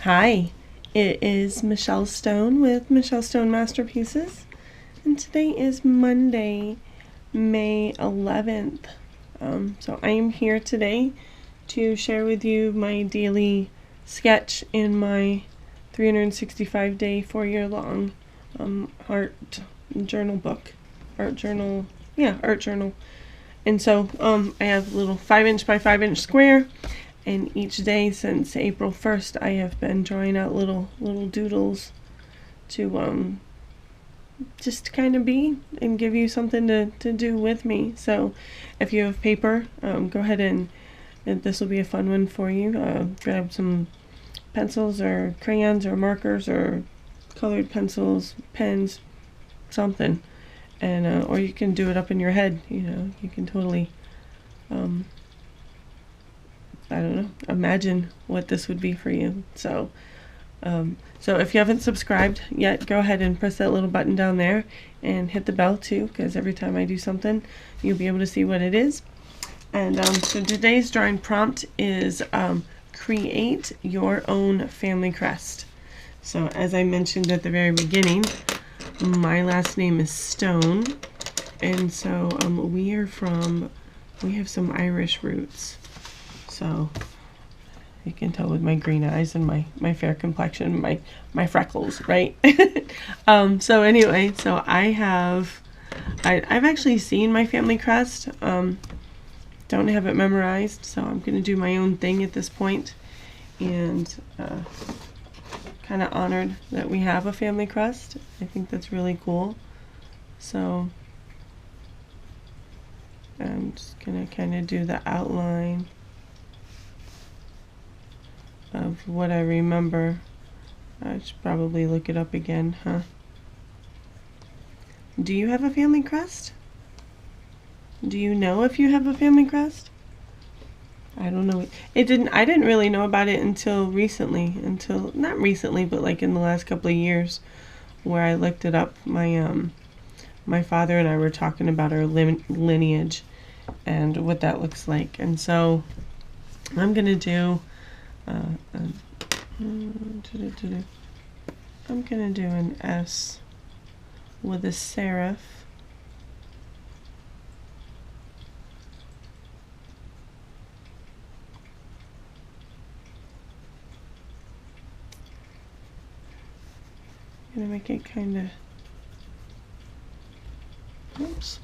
Hi, it is Michelle Stone with Michelle Stone Masterpieces, and today is Monday, May 11th. So I am here today to share with you my daily sketch in my 365-day, 4-year-long art journal book. Art journal. And so I have a little 5-inch by 5-inch square. And each day since April 1st, I have been drawing out little doodles to just kind of be and give you something to do with me. So if you have paper, go ahead and this will be a fun one for you. Grab some pencils or crayons or markers or colored pencils, pens, something. And or you can do it up in your head. You can totally I don't know, imagine what this would be for you. So if you haven't subscribed yet, go ahead and press that little button down there and hit the bell too, because every time I do something, you'll be able to see what it is. And so today's drawing prompt is create your own family crest. So as I mentioned at the very beginning, my last name is Stone, and so we have some Irish roots. So you can tell with my green eyes and my fair complexion, my freckles, right? So anyway, so I've actually seen my family crest. Don't have it memorized, so I'm gonna do my own thing at this point, and kind of honored that we have a family crest. I think that's really cool. So I'm just gonna kind of do the outline of what I remember. I should probably look it up again, huh? Do you have a family crest? Do you know if you have a family crest? I don't know. I didn't really know about it until recently, not recently, but like in the last couple of years, where I looked it up. My father and I were talking about our lineage and what that looks like, and so I'm gonna do I'm gonna do an S with a serif. I'm gonna make it kind of, oops.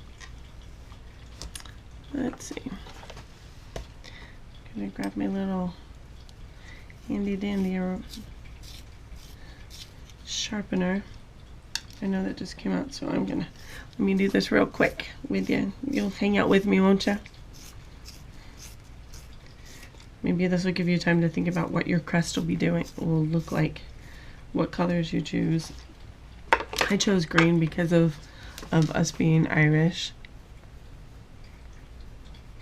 Let's see. I'm gonna grab my little handy dandy sharpener. I know that just came out, so let me do this real quick with you. You'll hang out with me, won't you? Maybe this will give you time to think about what your crest will look like, what colors you choose. I chose green because of us being Irish,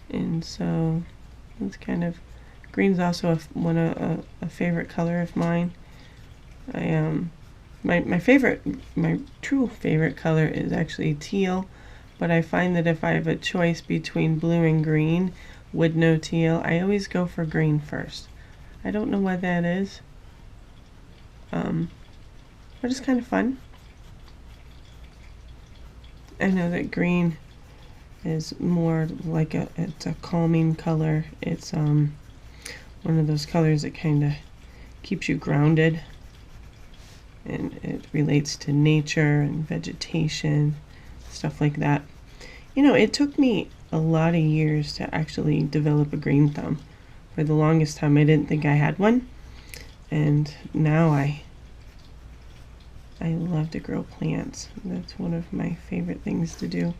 and so it's kind of, green's also a favorite color of mine. My true favorite color is actually teal, but I find that if I have a choice between blue and green with no teal, I always go for green first. I don't know why that is, but it's kind of fun. I know that green is more like it's a calming color. It's one of those colors that kind of keeps you grounded, and it relates to nature and vegetation, stuff like that. It took me a lot of years to actually develop a green thumb. For the longest time I didn't think I had one, and now I love to grow plants. That's one of my favorite things to do,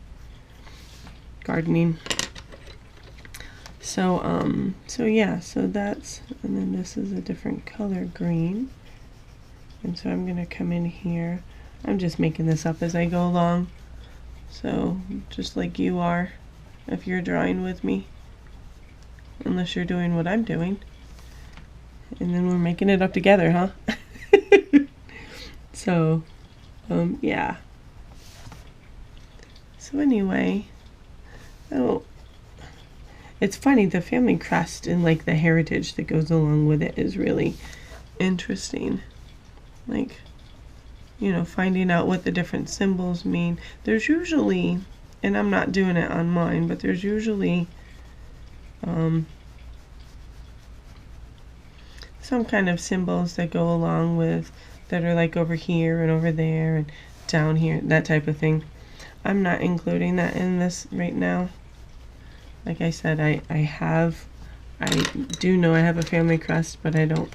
gardening. So yeah, so that's, and then this is a different color, green. And so I'm gonna come in here. I'm just making this up as I go along. So just like you are, if you're drawing with me, unless you're doing what I'm doing. And then we're making it up together, huh? So, yeah. So anyway, it's funny, the family crest and like the heritage that goes along with it is really interesting. Like, you know, finding out what the different symbols mean. There's usually, and I'm not doing it on mine, but there's usually some kind of symbols that go along with, that are like over here and over there and down here, that type of thing. I'm not including that in this right now. Like I said, I do know I have a family crest, but I don't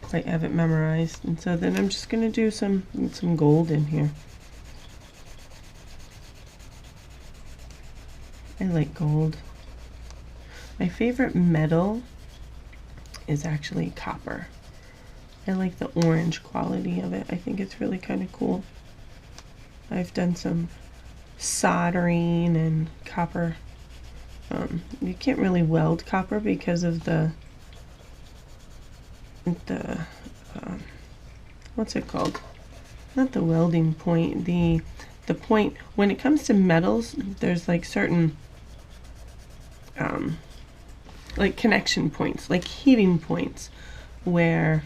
quite have it memorized. And so then I'm just gonna do some gold in here. I like gold. My favorite metal is actually copper. I like the orange quality of it. I think it's really kind of cool. I've done some soldering and copper. You can't really weld copper because of the what's it called? Not the welding point. The point when it comes to metals. There's like certain like connection points, like heating points, where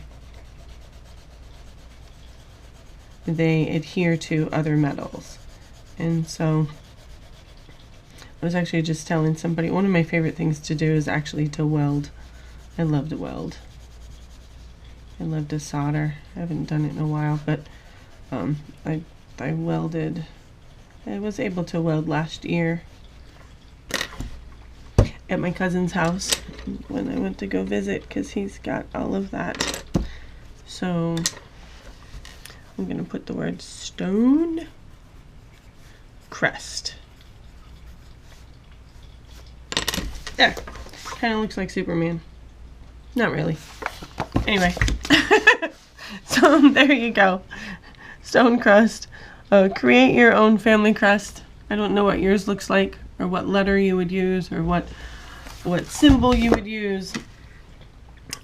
they adhere to other metals. And so I was actually just telling somebody, one of my favorite things to do is actually to weld. I love to weld. I love to solder. I haven't done it in a while, but I welded. I was able to weld last year at my cousin's house when I went to go visit, because he's got all of that. So I'm gonna put the word stone crest. There, kind of looks like Superman. Not really. Anyway, so there you go. Stone crest. Create your own family crest. I don't know what yours looks like, or what letter you would use, or what symbol you would use.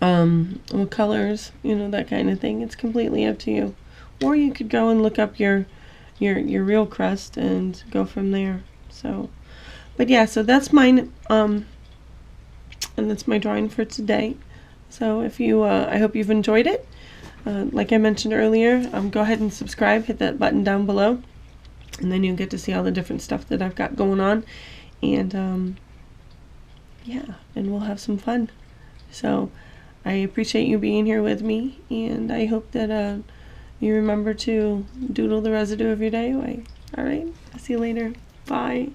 What colors, you know, that kind of thing. It's completely up to you. Or you could go and look up your real crest and go from there. So, but yeah, so that's mine. And that's my drawing for today. So if you, I hope you've enjoyed it. Like I mentioned earlier, go ahead and subscribe, hit that button down below, and then you'll get to see all the different stuff that I've got going on. And yeah, and we'll have some fun. So I appreciate you being here with me, and I hope that you remember to doodle the residue of your day away. All right, I'll see you later. Bye.